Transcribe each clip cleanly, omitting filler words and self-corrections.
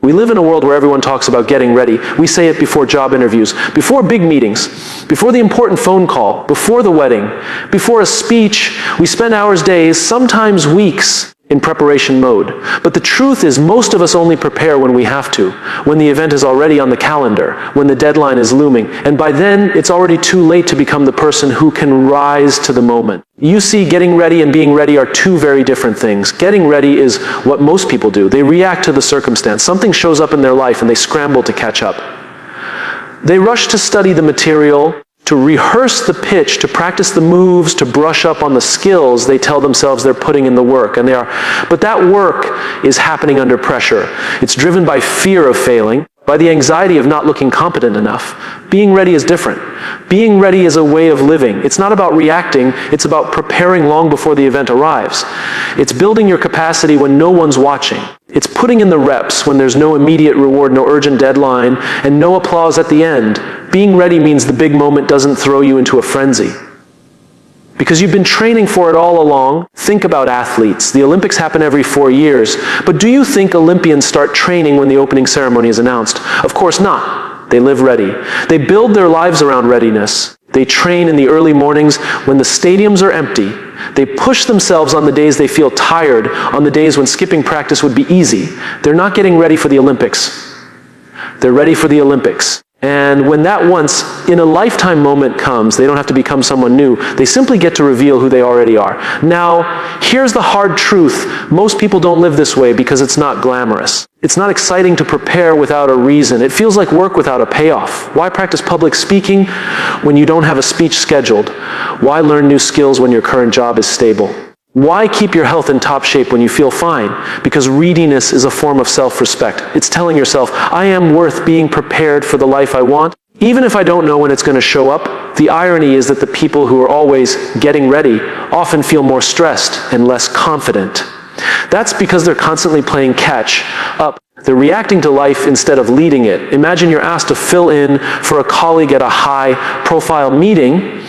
We live in a world where everyone talks about getting ready. We say it before job interviews, before big meetings, before the important phone call, before the wedding, before a speech. We spend hours, days, sometimes weeks in preparation mode. But the truth is, most of us only prepare when we have to, when the event is already on the calendar, when the deadline is looming. And by then, it's already too late to become the person who can rise to the moment. You see, getting ready and being ready are two very different things. Getting ready is what most people do. They react to the circumstance. Something shows up in their life and they scramble to catch up. They rush to study the material, to rehearse the pitch, to practice the moves, to brush up on the skills they tell themselves they're putting in the work, and they are. But that work is happening under pressure. It's driven by fear of failing, by the anxiety of not looking competent enough. Being ready is different. Being ready is a way of living. It's not about reacting, it's about preparing long before the event arrives. It's building your capacity when no one's watching. It's putting in the reps when there's no immediate reward, no urgent deadline, and no applause at the end. Being ready means the big moment doesn't throw you into a frenzy. Because you've been training for it all along. Think about athletes. The Olympics happen every 4 years. But do you think Olympians start training when the opening ceremony is announced? Of course not. They live ready. They build their lives around readiness. They train in the early mornings when the stadiums are empty. They push themselves on the days they feel tired, on the days when skipping practice would be easy. They're not getting ready for the Olympics. They're ready for the Olympics. And when that once in a lifetime moment comes, they don't have to become someone new. They simply get to reveal who they already are. Now, here's the hard truth. Most people don't live this way because it's not glamorous. It's not exciting to prepare without a reason. It feels like work without a payoff. Why practice public speaking when you don't have a speech scheduled? Why learn new skills when your current job is stable? Why keep your health in top shape when you feel fine? Because readiness is a form of self-respect. It's telling yourself, I am worth being prepared for the life I want, even if I don't know when it's going to show up. The irony is that the people who are always getting ready often feel more stressed and less confident. That's because they're constantly playing catch up. They're reacting to life instead of leading it. Imagine you're asked to fill in for a colleague at a high-profile meeting.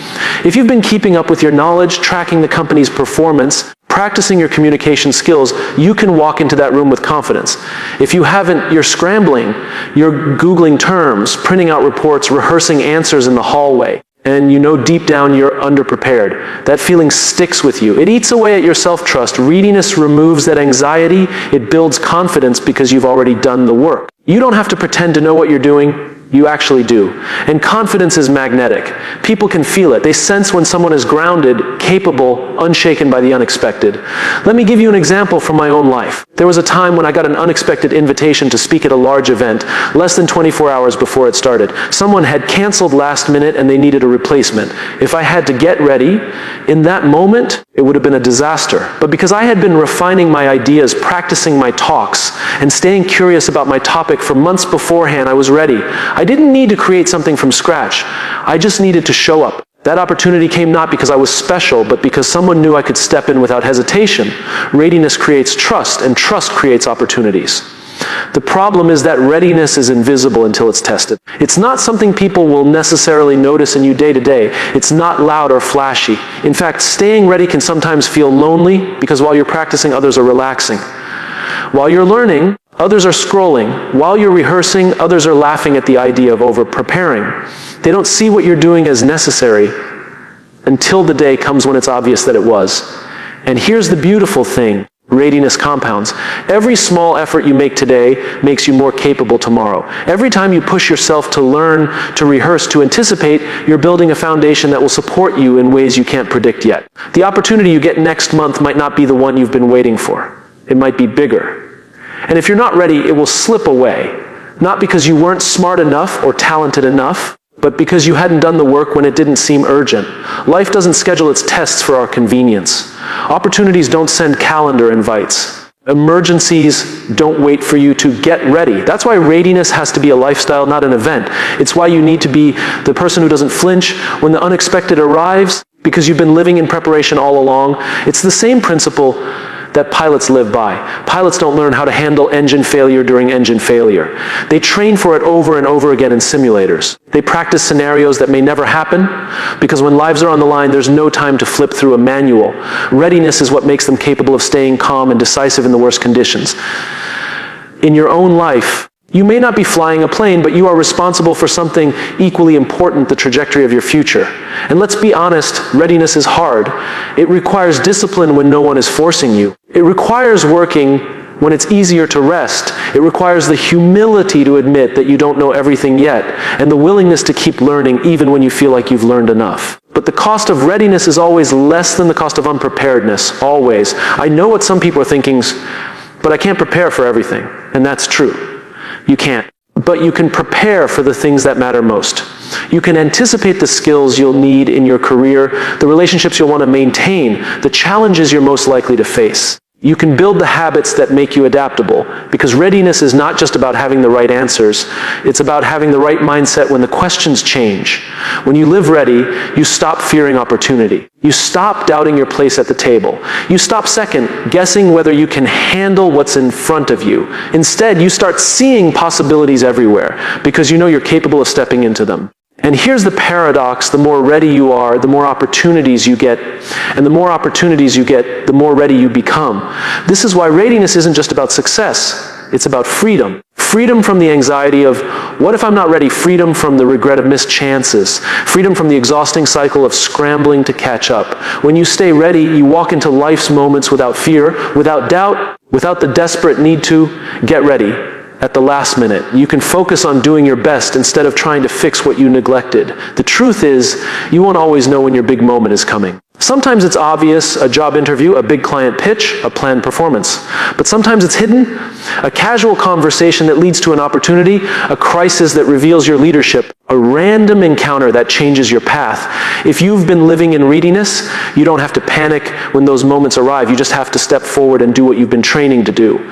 If you've been keeping up with your knowledge, tracking the company's performance, practicing your communication skills, you can walk into that room with confidence. If you haven't, you're scrambling. You're Googling terms, printing out reports, rehearsing answers in the hallway. And you know deep down you're underprepared. That feeling sticks with you. It eats away at your self-trust. Readiness removes that anxiety. It builds confidence because you've already done the work. You don't have to pretend to know what you're doing. You actually do. And confidence is magnetic. People can feel it. They sense when someone is grounded, capable, unshaken by the unexpected. Let me give you an example from my own life. There was a time when I got an unexpected invitation to speak at a large event, less than 24 hours before it started. Someone had canceled last minute and they needed a replacement. If I had to get ready, in that moment, it would have been a disaster. But because I had been refining my ideas, practicing my talks, and staying curious about my topic for months beforehand, I was ready. I didn't need to create something from scratch. I just needed to show up. That opportunity came not because I was special, but because someone knew I could step in without hesitation. Readiness creates trust, and trust creates opportunities. The problem is that readiness is invisible until it's tested. It's not something people will necessarily notice in you day to day. It's not loud or flashy. In fact, staying ready can sometimes feel lonely because while you're practicing, others are relaxing. While you're learning, others are scrolling. While you're rehearsing, others are laughing at the idea of over-preparing. They don't see what you're doing as necessary until the day comes when it's obvious that it was. And here's the beautiful thing. Readiness compounds. Every small effort you make today makes you more capable tomorrow. Every time you push yourself to learn, to rehearse, to anticipate, you're building a foundation that will support you in ways you can't predict yet. The opportunity you get next month might not be the one you've been waiting for. It might be bigger. And if you're not ready, it will slip away. Not because you weren't smart enough or talented enough, but because you hadn't done the work when it didn't seem urgent. Life doesn't schedule its tests for our convenience. Opportunities don't send calendar invites. Emergencies don't wait for you to get ready. That's why readiness has to be a lifestyle, not an event. It's why you need to be the person who doesn't flinch when the unexpected arrives, because you've been living in preparation all along. It's the same principle that pilots live by. Pilots don't learn how to handle engine failure during engine failure. They train for it over and over again in simulators. They practice scenarios that may never happen, because when lives are on the line, there's no time to flip through a manual. Readiness is what makes them capable of staying calm and decisive in the worst conditions. in your own life. You may not be flying a plane, but you are responsible for something equally important, the trajectory of your future. And let's be honest, readiness is hard. It requires discipline when no one is forcing you. It requires working when it's easier to rest. It requires the humility to admit that you don't know everything yet, and the willingness to keep learning even when you feel like you've learned enough. But the cost of readiness is always less than the cost of unpreparedness, always. I know what some people are thinking, but I can't prepare for everything, and that's true. You can't. But you can prepare for the things that matter most. You can anticipate the skills you'll need in your career, the relationships you'll want to maintain, the challenges you're most likely to face. You can build the habits that make you adaptable, because readiness is not just about having the right answers. It's about having the right mindset when the questions change. When you live ready, you stop fearing opportunity. You stop doubting your place at the table. You stop second guessing whether you can handle what's in front of you. Instead, you start seeing possibilities everywhere, because you know you're capable of stepping into them. And here's the paradox: the more ready you are, the more opportunities you get. And the more opportunities you get, the more ready you become. This is why readiness isn't just about success. It's about freedom. Freedom from the anxiety of, what if I'm not ready? Freedom from the regret of missed chances. Freedom from the exhausting cycle of scrambling to catch up. When you stay ready, you walk into life's moments without fear, without doubt, without the desperate need to get ready at the last minute. You can focus on doing your best instead of trying to fix what you neglected. The truth is, you won't always know when your big moment is coming. Sometimes it's obvious: a job interview, a big client pitch, a planned performance. But sometimes it's hidden: a casual conversation that leads to an opportunity, a crisis that reveals your leadership, a random encounter that changes your path. If you've been living in readiness, you don't have to panic when those moments arrive. You just have to step forward and do what you've been training to do.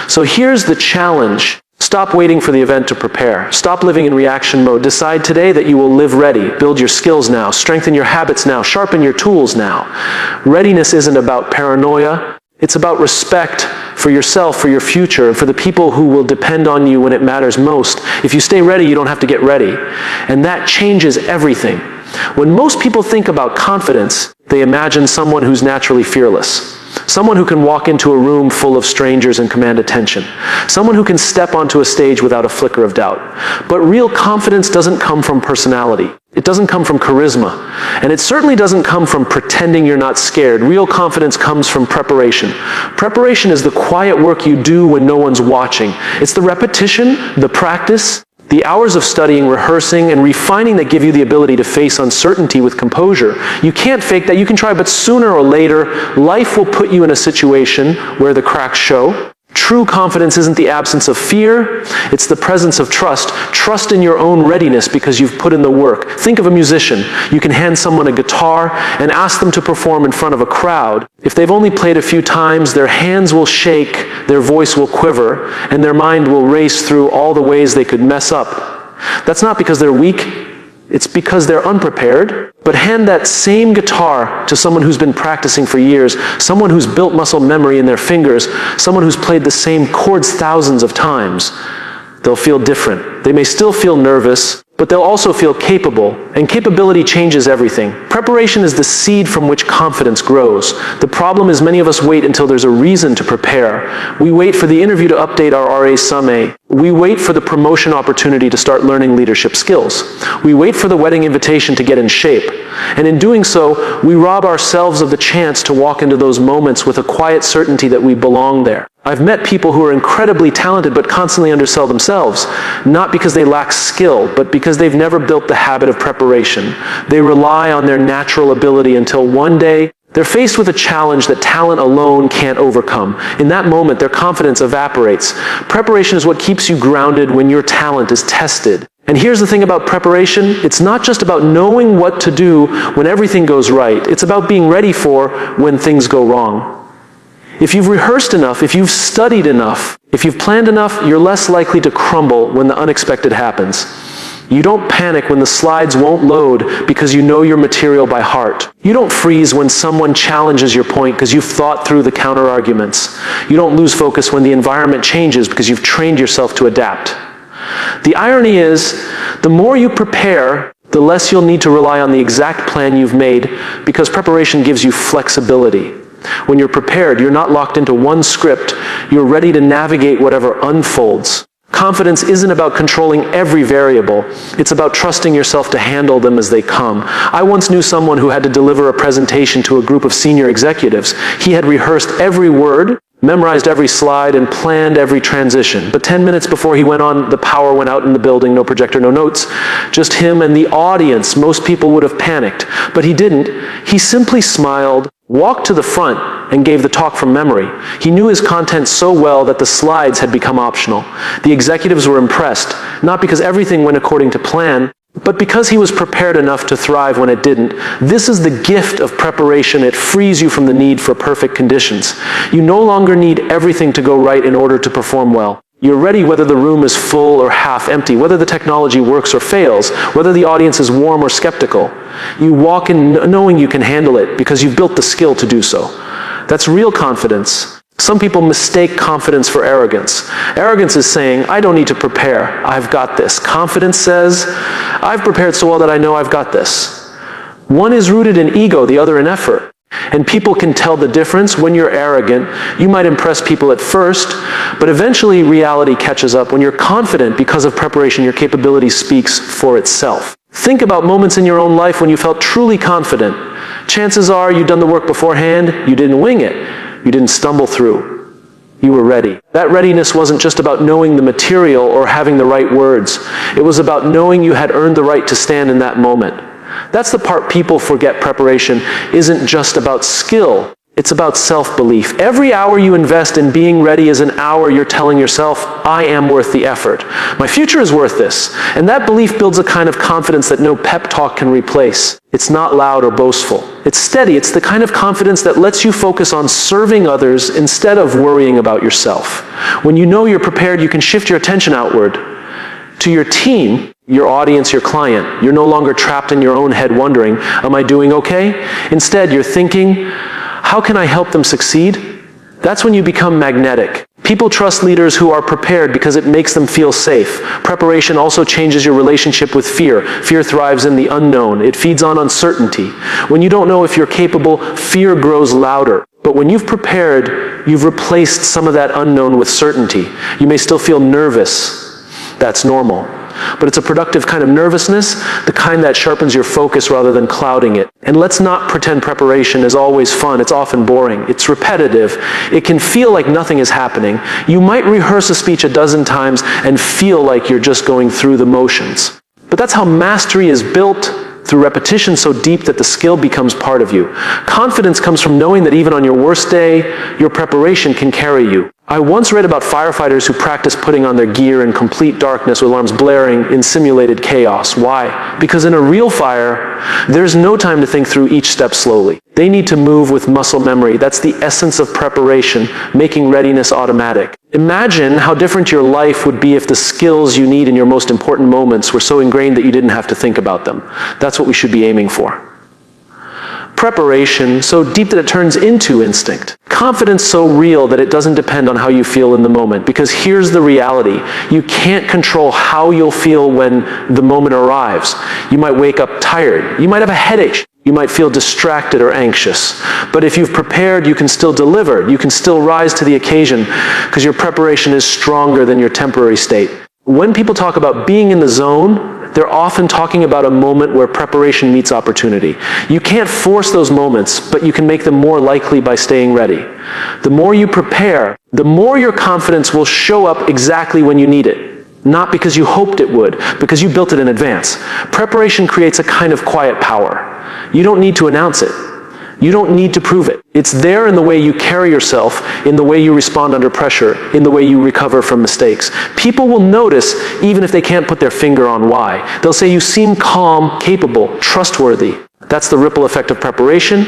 So here's the challenge. Stop waiting for the event to prepare. Stop living in reaction mode. Decide today that you will live ready. Build your skills now. Strengthen your habits now. Sharpen your tools now. Readiness isn't about paranoia. It's about respect for yourself, for your future, and for the people who will depend on you when it matters most. If you stay ready, you don't have to get ready. And that changes everything. When most people think about confidence, they imagine someone who's naturally fearless. Someone who can walk into a room full of strangers and command attention. Someone who can step onto a stage without a flicker of doubt. But real confidence doesn't come from personality. It doesn't come from charisma. And it certainly doesn't come from pretending you're not scared. Real confidence comes from preparation. Preparation is the quiet work you do when no one's watching. It's the repetition, the practice, the hours of studying, rehearsing, and refining that give you the ability to face uncertainty with composure. You can't fake that. You can try, but sooner or later, life will put you in a situation where the cracks show. True confidence isn't the absence of fear, it's the presence of trust. Trust in your own readiness because you've put in the work. Think of a musician. You can hand someone a guitar and ask them to perform in front of a crowd. If they've only played a few times, their hands will shake, their voice will quiver, and their mind will race through all the ways they could mess up. That's not because they're weak, it's because they're unprepared. But hand that same guitar to someone who's been practicing for years, someone who's built muscle memory in their fingers, someone who's played the same chords thousands of times. They'll feel different. They may still feel nervous, but they'll also feel capable, and capability changes everything. Preparation is the seed from which confidence grows. The problem is many of us wait until there's a reason to prepare. We wait for the interview to update our RA summary. We wait for the promotion opportunity to start learning leadership skills. We wait for the wedding invitation to get in shape. And in doing so, we rob ourselves of the chance to walk into those moments with a quiet certainty that we belong there. I've met people who are incredibly talented but constantly undersell themselves, not because they lack skill, but because they've never built the habit of preparation. They rely on their natural ability until one day they're faced with a challenge that talent alone can't overcome. In that moment, their confidence evaporates. Preparation is what keeps you grounded when your talent is tested. And here's the thing about preparation: it's not just about knowing what to do when everything goes right. It's about being ready for when things go wrong. If you've rehearsed enough, if you've studied enough, if you've planned enough, you're less likely to crumble when the unexpected happens. You don't panic when the slides won't load because you know your material by heart. You don't freeze when someone challenges your point because you've thought through the counter-arguments. You don't lose focus when the environment changes because you've trained yourself to adapt. The irony is, the more you prepare, the less you'll need to rely on the exact plan you've made, because preparation gives you flexibility. When you're prepared, you're not locked into one script. You're ready to navigate whatever unfolds. Confidence isn't about controlling every variable. It's about trusting yourself to handle them as they come. I once knew someone who had to deliver a presentation to a group of senior executives. He had rehearsed every word, memorized every slide, and planned every transition. But 10 minutes before he went on, the power went out in the building, no projector, no notes, just him and the audience. Most people would have panicked, but he didn't. He simply smiled, walked to the front, and gave the talk from memory. He knew his content so well that the slides had become optional. The executives were impressed, not because everything went according to plan, but because he was prepared enough to thrive when it didn't. This is the gift of preparation. It frees you from the need for perfect conditions. You no longer need everything to go right in order to perform well. You're ready whether the room is full or half empty, whether the technology works or fails, whether the audience is warm or skeptical. You walk in knowing you can handle it because you've built the skill to do so. That's real confidence. Some people mistake confidence for arrogance. Arrogance is saying, I don't need to prepare. I've got this. Confidence says, I've prepared so well that I know I've got this. One is rooted in ego, the other in effort. And people can tell the difference. When you're arrogant, you might impress people at first, but eventually reality catches up. When you're confident because of preparation, your capability speaks for itself. Think about moments in your own life when you felt truly confident. Chances are you'd done the work beforehand, you didn't wing it, you didn't stumble through. You were ready. That readiness wasn't just about knowing the material or having the right words. It was about knowing you had earned the right to stand in that moment. That's the part people forget. Preparation isn't just about skill. It's about self-belief. Every hour you invest in being ready is an hour you're telling yourself, I am worth the effort. My future is worth this. And that belief builds a kind of confidence that no pep talk can replace. It's not loud or boastful. It's steady. It's the kind of confidence that lets you focus on serving others instead of worrying about yourself. When you know you're prepared, you can shift your attention outward to your team, your audience, your client. You're no longer trapped in your own head wondering, am I doing okay? Instead, you're thinking, how can I help them succeed? That's when you become magnetic. People trust leaders who are prepared because it makes them feel safe. Preparation also changes your relationship with fear. Fear thrives in the unknown. It feeds on uncertainty. When you don't know if you're capable, fear grows louder. But when you've prepared, you've replaced some of that unknown with certainty. You may still feel nervous. That's normal. But it's a productive kind of nervousness, the kind that sharpens your focus rather than clouding it. And let's not pretend preparation is always fun. It's often boring. It's repetitive. It can feel like nothing is happening. You might rehearse a speech a dozen times and feel like you're just going through the motions. But that's how mastery is built, through repetition so deep that the skill becomes part of you. Confidence comes from knowing that even on your worst day, your preparation can carry you. I once read about firefighters who practice putting on their gear in complete darkness with alarms blaring in simulated chaos. Why? Because in a real fire, there's no time to think through each step slowly. They need to move with muscle memory. That's the essence of preparation, making readiness automatic. Imagine how different your life would be if the skills you need in your most important moments were so ingrained that you didn't have to think about them. That's what we should be aiming for. Preparation so deep that it turns into instinct. Confidence so real that it doesn't depend on how you feel in the moment. Because here's the reality. You can't control how you'll feel when the moment arrives. You might wake up tired. You might have a headache. You might feel distracted or anxious. But if you've prepared, you can still deliver. You can still rise to the occasion because your preparation is stronger than your temporary state. When people talk about being in the zone, they're often talking about a moment where preparation meets opportunity. You can't force those moments, but you can make them more likely by staying ready. The more you prepare, the more your confidence will show up exactly when you need it. Not because you hoped it would, because you built it in advance. Preparation creates a kind of quiet power. You don't need to announce it. You don't need to prove it. It's there in the way you carry yourself, in the way you respond under pressure, in the way you recover from mistakes. People will notice even if they can't put their finger on why. They'll say you seem calm, capable, trustworthy. That's the ripple effect of preparation.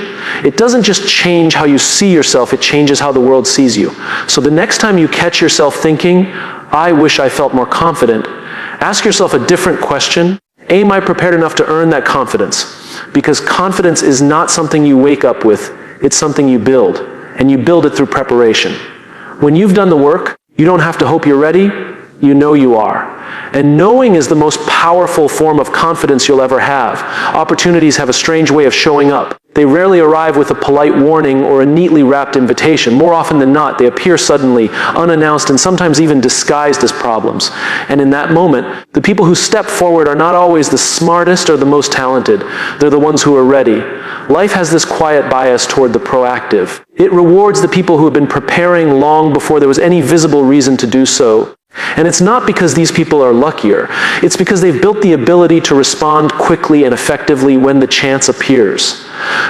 It doesn't just change how you see yourself, it changes how the world sees you. So the next time you catch yourself thinking, I wish I felt more confident, ask yourself a different question. Am I prepared enough to earn that confidence? Because confidence is not something you wake up with, it's something you build. And you build it through preparation. When you've done the work, you don't have to hope you're ready, You know you are. And knowing is the most powerful form of confidence you'll ever have. Opportunities have a strange way of showing up. They rarely arrive with a polite warning or a neatly wrapped invitation. More often than not, they appear suddenly, unannounced, and sometimes even disguised as problems. And in that moment, the people who step forward are not always the smartest or the most talented. They're the ones who are ready. Life has this quiet bias toward the proactive. It rewards the people who have been preparing long before there was any visible reason to do so. And it's not because these people are luckier. It's because they've built the ability to respond quickly and effectively when the chance appears.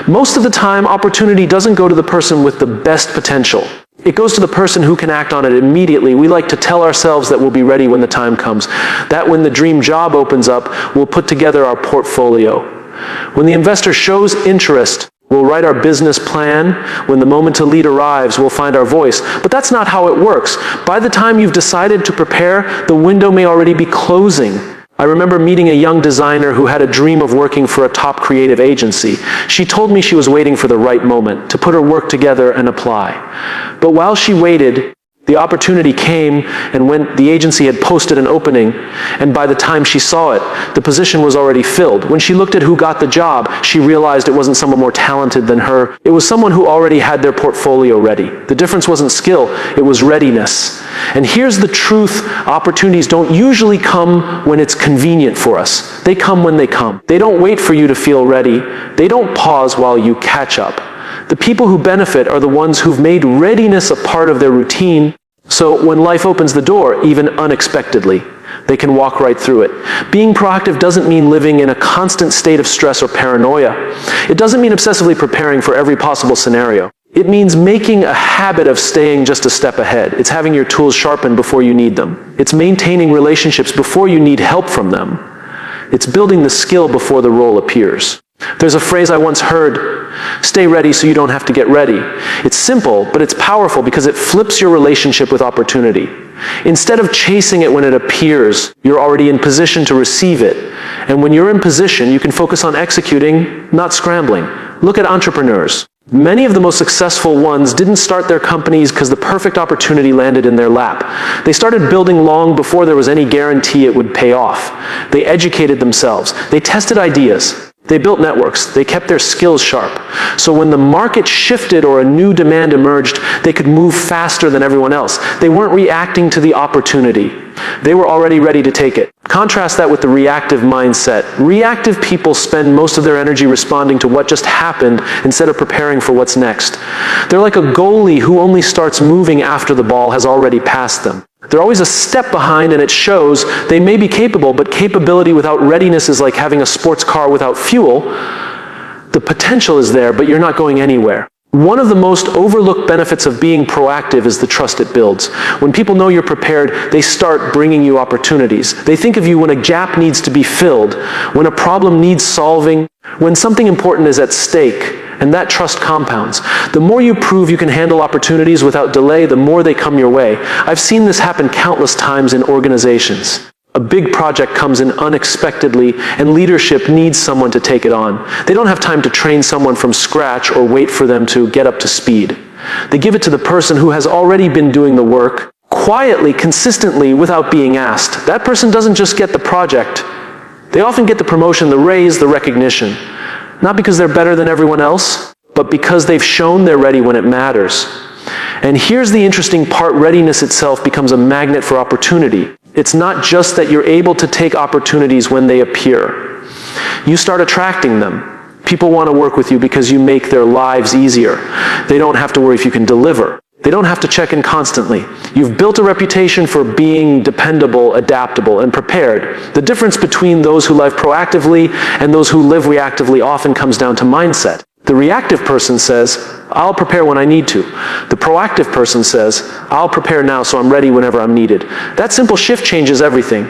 Most of the time, opportunity doesn't go to the person with the best potential. It goes to the person who can act on it immediately. We like to tell ourselves that we'll be ready when the time comes. That when the dream job opens up, we'll put together our portfolio. When the investor shows interest, we'll write our business plan. When the moment to lead arrives, we'll find our voice. But that's not how it works. By the time you've decided to prepare, the window may already be closing. I remember meeting a young designer who had a dream of working for a top creative agency. She told me she was waiting for the right moment to put her work together and apply. But while she waited, the opportunity came, and when the agency had posted an opening, and by the time she saw it, the position was already filled. When she looked at who got the job, she realized it wasn't someone more talented than her. It was someone who already had their portfolio ready. The difference wasn't skill, it was readiness. And here's the truth: opportunities don't usually come when it's convenient for us. They come when they come. They don't wait for you to feel ready. They don't pause while you catch up. The people who benefit are the ones who've made readiness a part of their routine, so when life opens the door, even unexpectedly, they can walk right through it. Being proactive doesn't mean living in a constant state of stress or paranoia. It doesn't mean obsessively preparing for every possible scenario. It means making a habit of staying just a step ahead. It's having your tools sharpened before you need them. It's maintaining relationships before you need help from them. It's building the skill before the role appears. There's a phrase I once heard: stay ready so you don't have to get ready. It's simple, but it's powerful because it flips your relationship with opportunity. Instead of chasing it when it appears, you're already in position to receive it. And when you're in position, you can focus on executing, not scrambling. Look at entrepreneurs. Many of the most successful ones didn't start their companies because the perfect opportunity landed in their lap. They started building long before there was any guarantee it would pay off. They educated themselves. They tested ideas. They built networks. They kept their skills sharp. So when the market shifted or a new demand emerged, they could move faster than everyone else. They weren't reacting to the opportunity. They were already ready to take it. Contrast that with the reactive mindset. Reactive people spend most of their energy responding to what just happened instead of preparing for what's next. They're like a goalie who only starts moving after the ball has already passed them. They're always a step behind, and it shows. They may be capable, but capability without readiness is like having a sports car without fuel. The potential is there, but you're not going anywhere. One of the most overlooked benefits of being proactive is the trust it builds. When people know you're prepared, they start bringing you opportunities. They think of you when a gap needs to be filled, when a problem needs solving, when something important is at stake. And that trust compounds. The more you prove you can handle opportunities without delay, the more they come your way. I've seen this happen countless times in organizations. A big project comes in unexpectedly, and leadership needs someone to take it on. They don't have time to train someone from scratch or wait for them to get up to speed. They give it to the person who has already been doing the work, quietly, consistently, without being asked. That person doesn't just get the project. They often get the promotion, the raise, the recognition. Not because they're better than everyone else, but because they've shown they're ready when it matters. And here's the interesting part: readiness itself becomes a magnet for opportunity. It's not just that you're able to take opportunities when they appear. You start attracting them. People want to work with you because you make their lives easier. They don't have to worry if you can deliver. They don't have to check in constantly. You've built a reputation for being dependable, adaptable, and prepared. The difference between those who live proactively and those who live reactively often comes down to mindset. The reactive person says, I'll prepare when I need to. The proactive person says, I'll prepare now so I'm ready whenever I'm needed. That simple shift changes everything.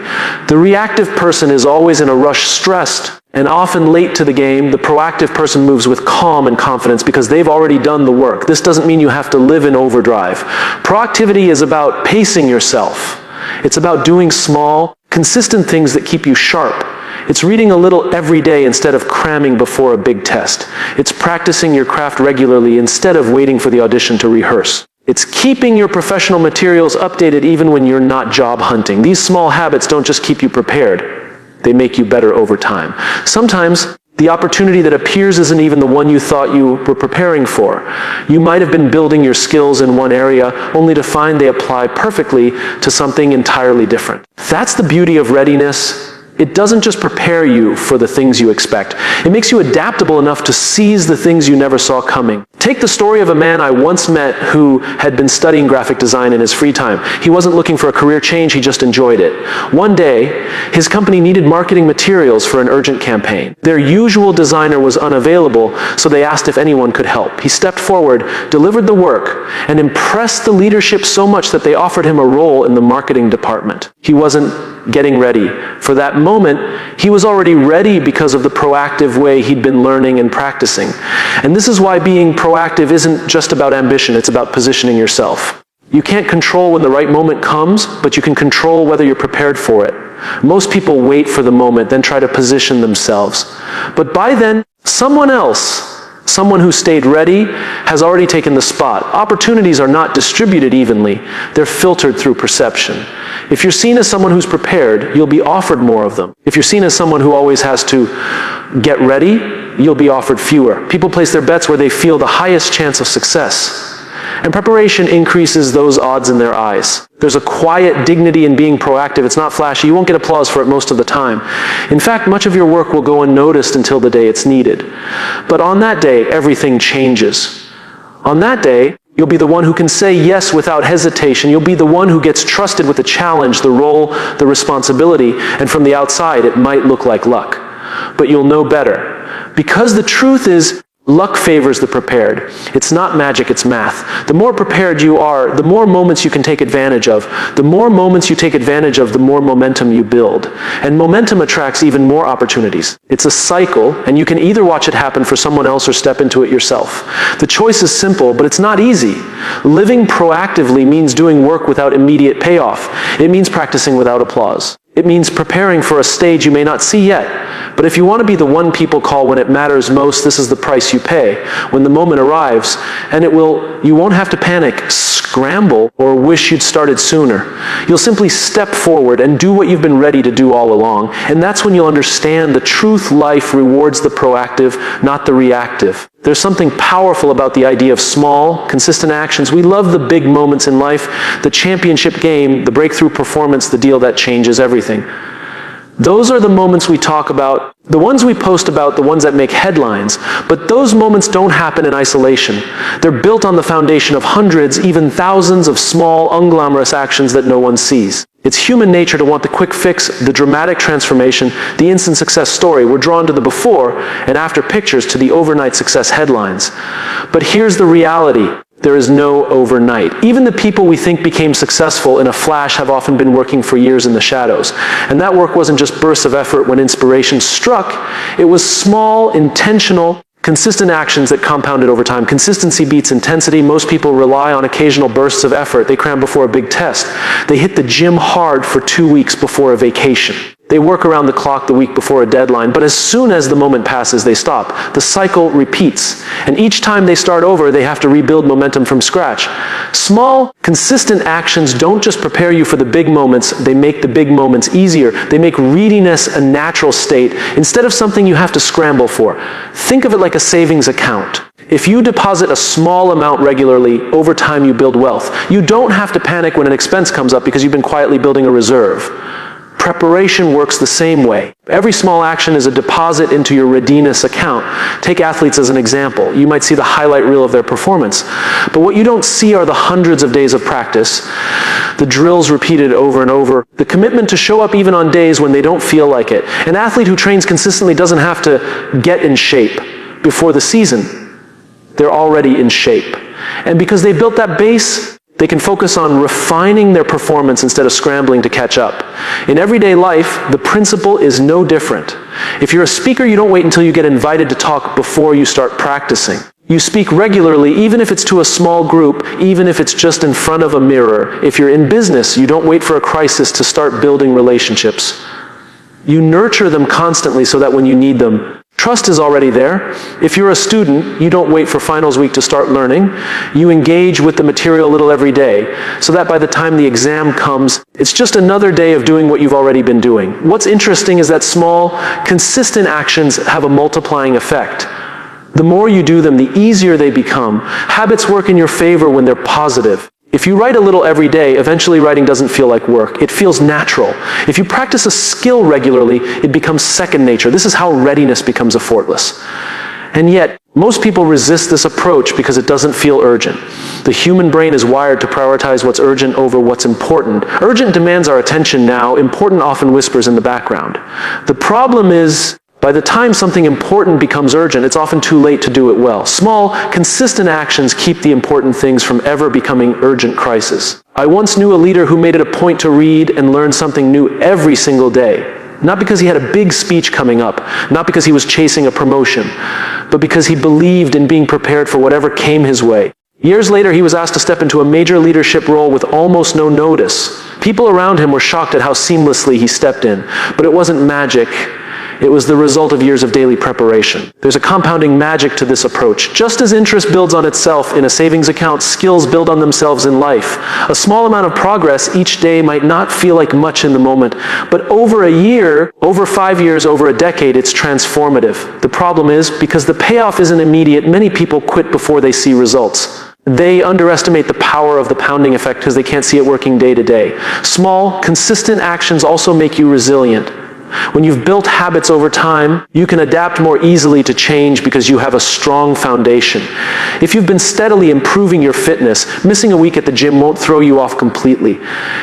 The reactive person is always in a rush, stressed, and often late to the game. The proactive person moves with calm and confidence because they've already done the work. This doesn't mean you have to live in overdrive. Proactivity is about pacing yourself. It's about doing small, consistent things that keep you sharp. It's reading a little every day instead of cramming before a big test. It's practicing your craft regularly instead of waiting for the audition to rehearse. It's keeping your professional materials updated even when you're not job hunting. These small habits don't just keep you prepared. They make you better over time. Sometimes the opportunity that appears isn't even the one you thought you were preparing for. You might have been building your skills in one area only to find they apply perfectly to something entirely different. That's the beauty of readiness. It doesn't just prepare you for the things you expect. It makes you adaptable enough to seize the things you never saw coming. Take the story of a man I once met who had been studying graphic design in his free time. He wasn't looking for a career change, he just enjoyed it. One day, his company needed marketing materials for an urgent campaign. Their usual designer was unavailable, so they asked if anyone could help. He stepped forward, delivered the work, and impressed the leadership so much that they offered him a role in the marketing department. He wasn't getting ready. For that moment, he was already ready because of the proactive way he'd been learning and practicing. And this is why being proactive isn't just about ambition, it's about positioning yourself. You can't control when the right moment comes, but you can control whether you're prepared for it. Most people wait for the moment, then try to position themselves. But by then, someone else, someone who stayed ready, has already taken the spot. Opportunities are not distributed evenly. They're filtered through perception. If you're seen as someone who's prepared, you'll be offered more of them. If you're seen as someone who always has to get ready, you'll be offered fewer. People place their bets where they feel the highest chance of success. And preparation increases those odds in their eyes. There's a quiet dignity in being proactive. It's not flashy. You won't get applause for it most of the time. In fact, much of your work will go unnoticed until the day it's needed. But on that day, everything changes. On that day, you'll be the one who can say yes without hesitation. You'll be the one who gets trusted with the challenge, the role, the responsibility, and from the outside, it might look like luck. But you'll know better. Because the truth is, luck favors the prepared. It's not magic, it's math. The more prepared you are, the more moments you can take advantage of. The more moments you take advantage of, the more momentum you build. And momentum attracts even more opportunities. It's a cycle, and you can either watch it happen for someone else or step into it yourself. The choice is simple, but it's not easy. Living proactively means doing work without immediate payoff. It means practicing without applause. It means preparing for a stage you may not see yet. But if you want to be the one people call when it matters most, this is the price you pay. When the moment arrives, and you won't have to panic, scramble, or wish you'd started sooner. You'll simply step forward and do what you've been ready to do all along. And that's when you'll understand the truth life rewards the proactive, not the reactive. There's something powerful about the idea of small, consistent actions. We love the big moments in life, the championship game, the breakthrough performance, the deal that changes everything. Those are the moments we talk about, the ones we post about, the ones that make headlines. But those moments don't happen in isolation. They're built on the foundation of hundreds, even thousands of small, unglamorous actions that no one sees. It's human nature to want the quick fix, the dramatic transformation, the instant success story. We're drawn to the before and after pictures, to the overnight success headlines. But here's the reality. There is no overnight. Even the people we think became successful in a flash have often been working for years in the shadows. And that work wasn't just bursts of effort when inspiration struck. It was small, intentional, consistent actions that compounded over time. Consistency beats intensity. Most people rely on occasional bursts of effort. They cram before a big test. They hit the gym hard for 2 weeks before a vacation. They work around the clock the week before a deadline, but as soon as the moment passes, they stop. The cycle repeats. And each time they start over, they have to rebuild momentum from scratch. Small, consistent actions don't just prepare you for the big moments, they make the big moments easier. They make readiness a natural state instead of something you have to scramble for. Think of it like a savings account. If you deposit a small amount regularly, over time you build wealth. You don't have to panic when an expense comes up because you've been quietly building a reserve. Preparation works the same way. Every small action is a deposit into your readiness account. Take athletes as an example. You might see the highlight reel of their performance. But what you don't see are the hundreds of days of practice, the drills repeated over and over, the commitment to show up even on days when they don't feel like it. An athlete who trains consistently doesn't have to get in shape before the season. They're already in shape. And because they built that base, they can focus on refining their performance instead of scrambling to catch up. In everyday life, the principle is no different. If you're a speaker, you don't wait until you get invited to talk before you start practicing. You speak regularly, even if it's to a small group, even if it's just in front of a mirror. If you're in business, you don't wait for a crisis to start building relationships. You nurture them constantly so that when you need them, Trust is already there. If you're a student, you don't wait for finals week to start learning. You engage with the material a little every day, so that by the time the exam comes, it's just another day of doing what you've already been doing. What's interesting is that small, consistent actions have a multiplying effect. The more you do them, the easier they become. Habits work in your favor when they're positive. If you write a little every day, eventually writing doesn't feel like work. It feels natural. If you practice a skill regularly, it becomes second nature. This is how readiness becomes effortless. And yet, most people resist this approach because it doesn't feel urgent. The human brain is wired to prioritize what's urgent over what's important. Urgent demands our attention now. Important often whispers in the background. The problem is, by the time something important becomes urgent, it's often too late to do it well. Small, consistent actions keep the important things from ever becoming urgent crises. I once knew a leader who made it a point to read and learn something new every single day. Not because he had a big speech coming up, not because he was chasing a promotion, but because he believed in being prepared for whatever came his way. Years later, he was asked to step into a major leadership role with almost no notice. People around him were shocked at how seamlessly he stepped in, but it wasn't magic. It was the result of years of daily preparation. There's a compounding magic to this approach. Just as interest builds on itself in a savings account, skills build on themselves in life. A small amount of progress each day might not feel like much in the moment, but over a year, over 5 years, over a decade, it's transformative. The problem is, because the payoff isn't immediate, many people quit before they see results. They underestimate the power of the pounding effect because they can't see it working day to day. Small, consistent actions also make you resilient. When you've built habits over time, you can adapt more easily to change because you have a strong foundation. If you've been steadily improving your fitness, missing a week at the gym won't throw you off completely.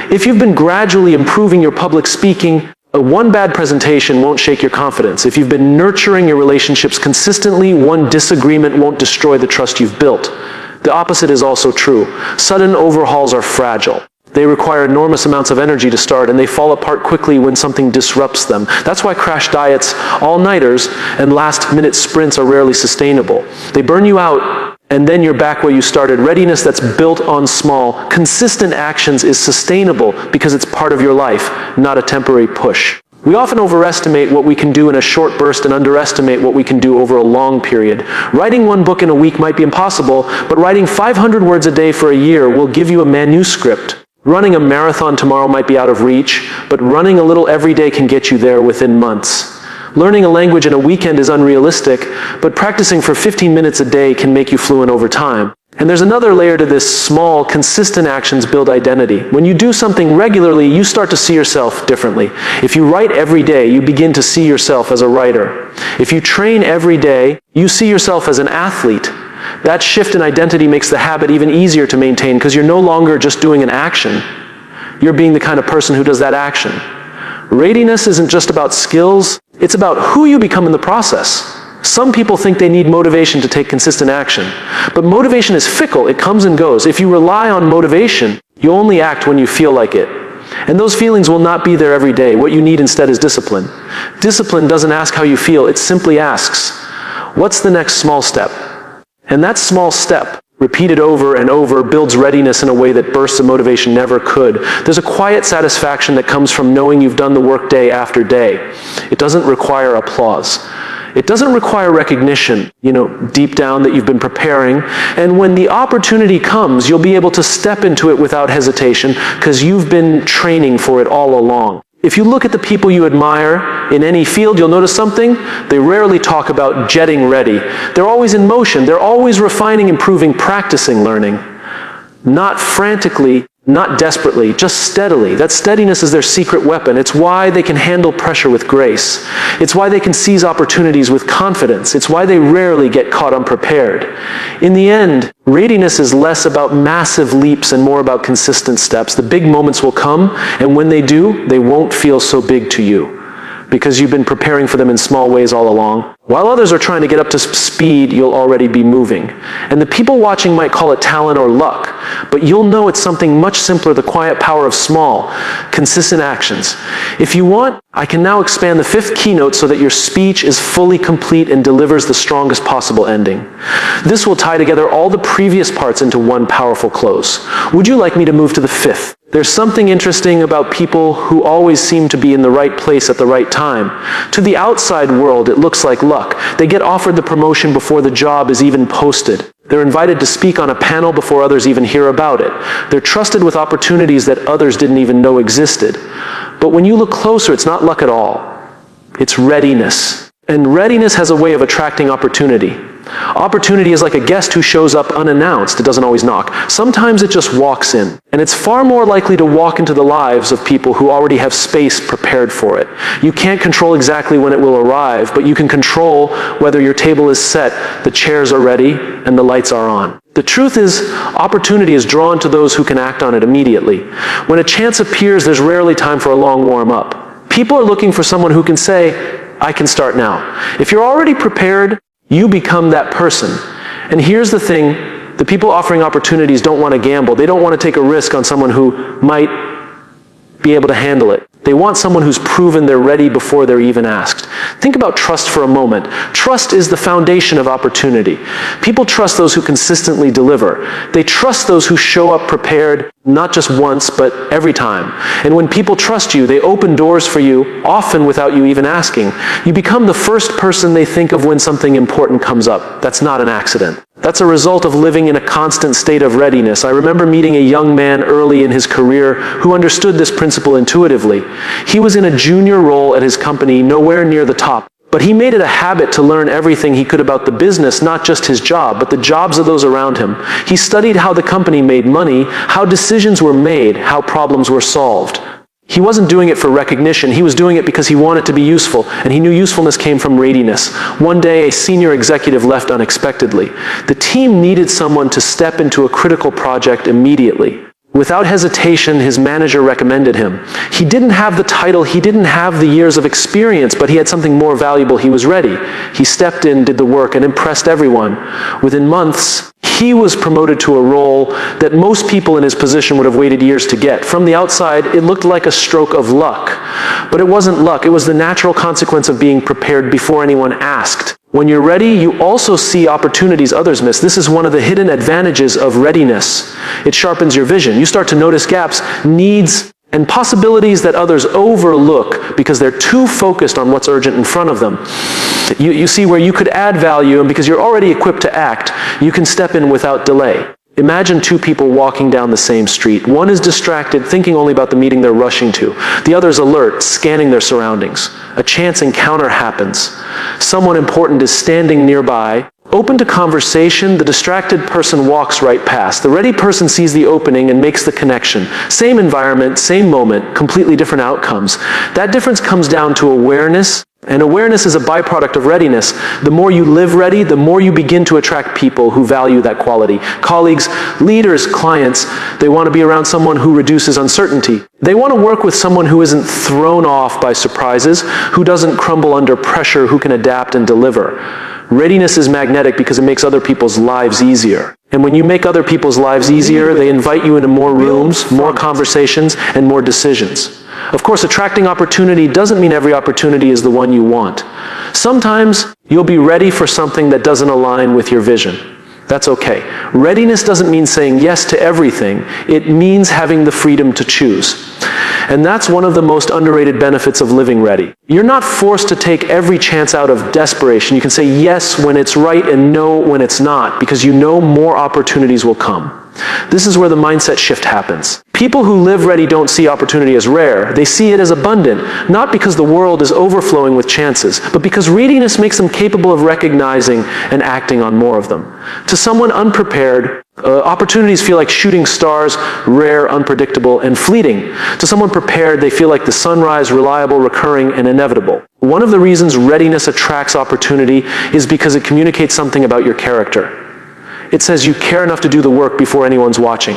If you've been gradually improving your public speaking, one bad presentation won't shake your confidence. If you've been nurturing your relationships consistently, one disagreement won't destroy the trust you've built. The opposite is also true. Sudden overhauls are fragile. They require enormous amounts of energy to start, and they fall apart quickly when something disrupts them. That's why crash diets, all-nighters, and last-minute sprints are rarely sustainable. They burn you out, and then you're back where you started. Readiness that's built on small, consistent actions is sustainable because it's part of your life, not a temporary push. We often overestimate what we can do in a short burst and underestimate what we can do over a long period. Writing one book in a week might be impossible, but writing 500 words a day for a year will give you a manuscript. Running a marathon tomorrow might be out of reach, but running a little every day can get you there within months. Learning a language in a weekend is unrealistic, but practicing for 15 minutes a day can make you fluent over time. And there's another layer to this. Small, consistent actions build identity. When you do something regularly, you start to see yourself differently. If you write every day, you begin to see yourself as a writer. If you train every day, you see yourself as an athlete. That shift in identity makes the habit even easier to maintain because you're no longer just doing an action. You're being the kind of person who does that action. Readiness isn't just about skills, it's about who you become in the process. Some people think they need motivation to take consistent action. But motivation is fickle, it comes and goes. If you rely on motivation, you only act when you feel like it. And those feelings will not be there every day. What you need instead is discipline. Discipline doesn't ask how you feel, it simply asks, what's the next small step? And that small step, repeated over and over, builds readiness in a way that bursts of motivation never could. There's a quiet satisfaction that comes from knowing you've done the work day after day. It doesn't require applause. It doesn't require recognition, deep down that you've been preparing. And when the opportunity comes, you'll be able to step into it without hesitation because you've been training for it all along. If you look at the people you admire in any field, you'll notice something. They rarely talk about getting ready. They're always in motion. They're always refining, improving, practicing, learning. Not frantically, not desperately, just steadily. That steadiness is their secret weapon. It's why they can handle pressure with grace. It's why they can seize opportunities with confidence. It's why they rarely get caught unprepared. In the end, readiness is less about massive leaps and more about consistent steps. The big moments will come, and when they do, they won't feel so big to you because you've been preparing for them in small ways all along. While others are trying to get up to speed, you'll already be moving. And the people watching might call it talent or luck, but you'll know it's something much simpler, the quiet power of small, consistent actions. If you want, I can now expand the 5th keynote so that your speech is fully complete and delivers the strongest possible ending. This will tie together all the previous parts into one powerful close. Would you like me to move to the 5th? There's something interesting about people who always seem to be in the right place at the right time. To the outside world, it looks like luck. They get offered the promotion before the job is even posted. They're invited to speak on a panel before others even hear about it. They're trusted with opportunities that others didn't even know existed. But when you look closer, it's not luck at all. It's readiness. And readiness has a way of attracting opportunity. Opportunity is like a guest who shows up unannounced. It doesn't always knock. Sometimes it just walks in. And it's far more likely to walk into the lives of people who already have space prepared for it. You can't control exactly when it will arrive, but you can control whether your table is set, the chairs are ready, and the lights are on. The truth is, opportunity is drawn to those who can act on it immediately. When a chance appears, there's rarely time for a long warm-up. People are looking for someone who can say, I can start now. If you're already prepared, you become that person. And here's the thing, the people offering opportunities don't want to gamble. They don't want to take a risk on someone who might be able to handle it. They want someone who's proven they're ready before they're even asked. Think about trust for a moment. Trust is the foundation of opportunity. People trust those who consistently deliver. They trust those who show up prepared, not just once, but every time. And when people trust you, they open doors for you, often without you even asking. You become the first person they think of when something important comes up. That's not an accident. That's a result of living in a constant state of readiness. I remember meeting a young man early in his career who understood this principle intuitively. He was in a junior role at his company, nowhere near the top. But he made it a habit to learn everything he could about the business, not just his job, but the jobs of those around him. He studied how the company made money, how decisions were made, how problems were solved. He wasn't doing it for recognition. He was doing it because he wanted to be useful, and he knew usefulness came from readiness. One day, a senior executive left unexpectedly. The team needed someone to step into a critical project immediately. Without hesitation, his manager recommended him. He didn't have the title, he didn't have the years of experience, but he had something more valuable. He was ready. He stepped in, did the work, and impressed everyone. Within months, he was promoted to a role that most people in his position would have waited years to get. From the outside, it looked like a stroke of luck. But it wasn't luck, it was the natural consequence of being prepared before anyone asked. When you're ready, you also see opportunities others miss. This is one of the hidden advantages of readiness. It sharpens your vision. You start to notice gaps, needs, and possibilities that others overlook because they're too focused on what's urgent in front of them. You see where you could add value, and because you're already equipped to act, you can step in without delay. Imagine two people walking down the same street. One is distracted, thinking only about the meeting they're rushing to. The other is alert, scanning their surroundings. A chance encounter happens. Someone important is standing nearby. Open to conversation, the distracted person walks right past. The ready person sees the opening and makes the connection. Same environment, same moment, completely different outcomes. That difference comes down to awareness. And awareness is a byproduct of readiness. The more you live ready, the more you begin to attract people who value that quality. Colleagues, leaders, clients, they want to be around someone who reduces uncertainty. They want to work with someone who isn't thrown off by surprises, who doesn't crumble under pressure, who can adapt and deliver. Readiness is magnetic because it makes other people's lives easier. And when you make other people's lives easier, they invite you into more rooms, more conversations, and more decisions. Of course, attracting opportunity doesn't mean every opportunity is the one you want. Sometimes you'll be ready for something that doesn't align with your vision. That's okay. Readiness doesn't mean saying yes to everything. It means having the freedom to choose. And that's one of the most underrated benefits of living ready. You're not forced to take every chance out of desperation. You can say yes when it's right and no when it's not, because you know more opportunities will come. This is where the mindset shift happens. People who live ready don't see opportunity as rare. They see it as abundant, not because the world is overflowing with chances, but because readiness makes them capable of recognizing and acting on more of them. To someone unprepared, opportunities feel like shooting stars, rare, unpredictable, and fleeting. To someone prepared, they feel like the sunrise, reliable, recurring, and inevitable. One of the reasons readiness attracts opportunity is because it communicates something about your character. It says you care enough to do the work before anyone's watching.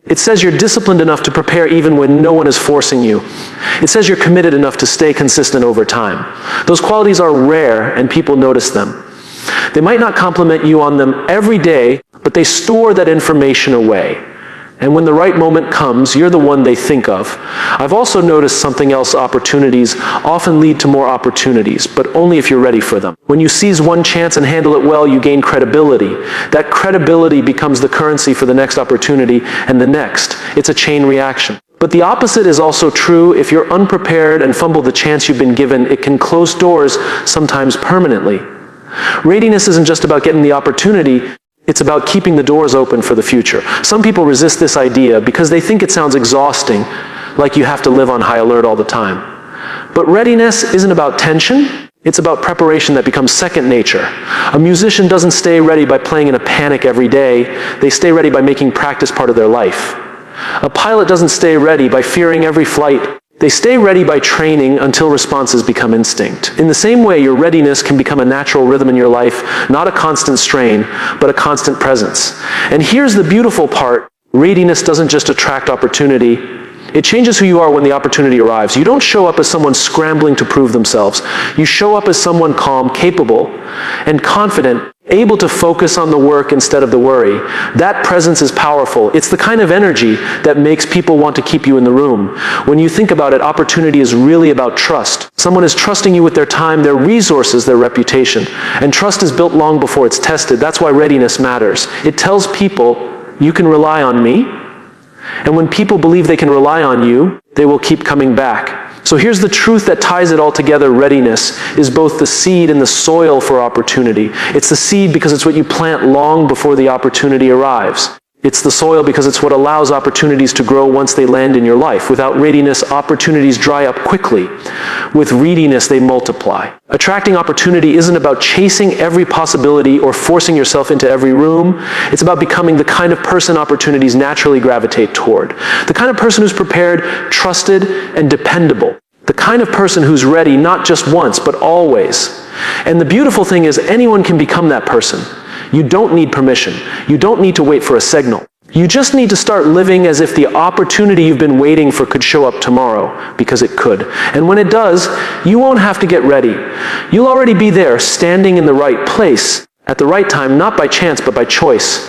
It says you're disciplined enough to prepare even when no one is forcing you. It says you're committed enough to stay consistent over time. Those qualities are rare, and people notice them. They might not compliment you on them every day, but they store that information away. And when the right moment comes, you're the one they think of. I've also noticed something else. Opportunities often lead to more opportunities, but only if you're ready for them. When you seize one chance and handle it well, you gain credibility. That credibility becomes the currency for the next opportunity and the next. It's a chain reaction. But the opposite is also true. If you're unprepared and fumble the chance you've been given, it can close doors, sometimes permanently. Readiness isn't just about getting the opportunity, it's about keeping the doors open for the future. Some people resist this idea because they think it sounds exhausting, like you have to live on high alert all the time. But readiness isn't about tension, it's about preparation that becomes second nature. A musician doesn't stay ready by playing in a panic every day, they stay ready by making practice part of their life. A pilot doesn't stay ready by fearing every flight. They stay ready by training until responses become instinct. In the same way, your readiness can become a natural rhythm in your life, not a constant strain, but a constant presence. And here's the beautiful part. Readiness doesn't just attract opportunity, it changes who you are when the opportunity arrives. You don't show up as someone scrambling to prove themselves. You show up as someone calm, capable, and confident, able to focus on the work instead of the worry. That presence is powerful. It's the kind of energy that makes people want to keep you in the room. When you think about it, opportunity is really about trust. Someone is trusting you with their time, their resources, their reputation. And trust is built long before it's tested. That's why readiness matters. It tells people, you can rely on me. And when people believe they can rely on you, they will keep coming back. So here's the truth that ties it all together. Readiness is both the seed and the soil for opportunity. It's the seed because it's what you plant long before the opportunity arrives. It's the soil because it's what allows opportunities to grow once they land in your life. Without readiness, opportunities dry up quickly. With readiness, they multiply. Attracting opportunity isn't about chasing every possibility or forcing yourself into every room. It's about becoming the kind of person opportunities naturally gravitate toward. The kind of person who's prepared, trusted, and dependable. The kind of person who's ready not just once, but always. And the beautiful thing is anyone can become that person. You don't need permission. You don't need to wait for a signal. You just need to start living as if the opportunity you've been waiting for could show up tomorrow, because it could. And when it does, you won't have to get ready. You'll already be there, standing in the right place, at the right time, not by chance, but by choice.